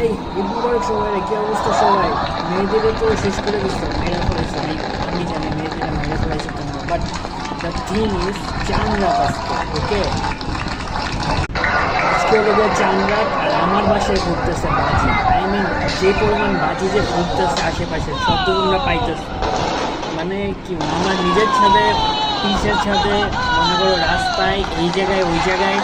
এই ঈদ মুবারক সবাই, কি অবস্থা সবাই? মেয়েদেরও তো শেষ করে দিচ্ছে, মেয়েরা ফেলেছে। আমি জানি মেয়েদের মেরে ফেলেছে তোমরা, বাট দ্য থিং ইজ চাঁদ রাত আজকে, ওকে? আজকে হলো গিয়ে চাঁদ রাত, আর আমার বাসায় ঘুরতেছে বাজি। আই মিন যে পরিমাণ বাজি যে ঘুরতেছে আশেপাশে, সব তো তোমরা পাইতেছে। মানে কি, আমার নিজের ছাদে, পিসের ছাদে, মনে করো রাস্তায়, এই জায়গায় ওই জায়গায়,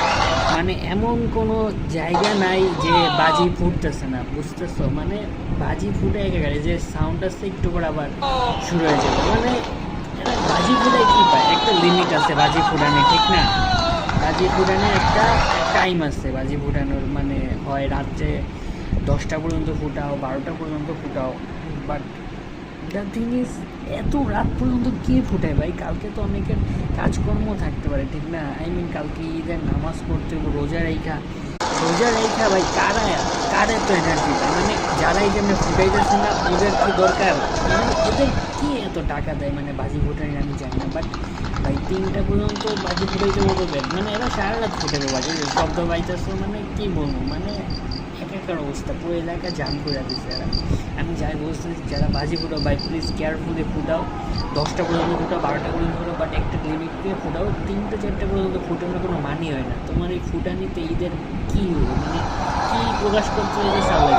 মানে এমন কোনো জায়গা নাই যে বাজি ফুটতেছে না, বুঝতেছো? মানে বাজি ফুটে একেবারে যে সাউন্ড আসছে একটু করে আবার শুরু হয়ে যাবে। মানে এরা বাজি ফুটায় কী পায়? একটা লিমিট আছে বাজি ফুটানো, ঠিক না? বাজি ফুটানোর একটা টাইম আছে বাজি ফুটানোর, মানে হয় রাত্রে 10টা পর্যন্ত ফুটাও, 12টা পর্যন্ত ফুটাও, বাট দ্য থিং ইজ এত রাত পর্যন্ত কে ফুটায় ভাই? কালকে তো অনেকের কাজকর্ম থাকতে পারে, ঠিক না? আই মিন কালকে ঈদের নামাজ পড়তে হবে, রোজা রেখা ভাই, কারা এত এনার্জি পায়? মানে যারা এই জন্য ফুটাইতেছে না, ওদের কি দরকার? মানে ওদের কি এত টাকা দেয় মানে বাজি ফুটাই? আমি জানি না, বাট ভাই 3টা পর্যন্ত বাজি ফুটাইতে বলবেন, মানে এরা সারা রাত ফুটাবে বাজি, শব্দ পাইতেছে, মানে কি বলবো, মানে একাকার অবস্থা, পুরো এলাকা জাম করে দিচ্ছে এরা। আমি যাই বলতেছি, যারা বাজি ফুটাও ভাই, প্লিজ কেয়ারফুলি ফুটাও। 10টা পর্যন্ত ফুটাও, 12টা পর্যন্ত ফুটাও, বাট একটা লিমিট দিয়ে ফুটাও। 3টে 4টে পর্যন্ত ফুটানোর কোনো মানি হয় না। তোমার এই ফুটানিতে ঈদের কী হলো, মানে কী প্রকাশ করতে হয়েছে সামনে?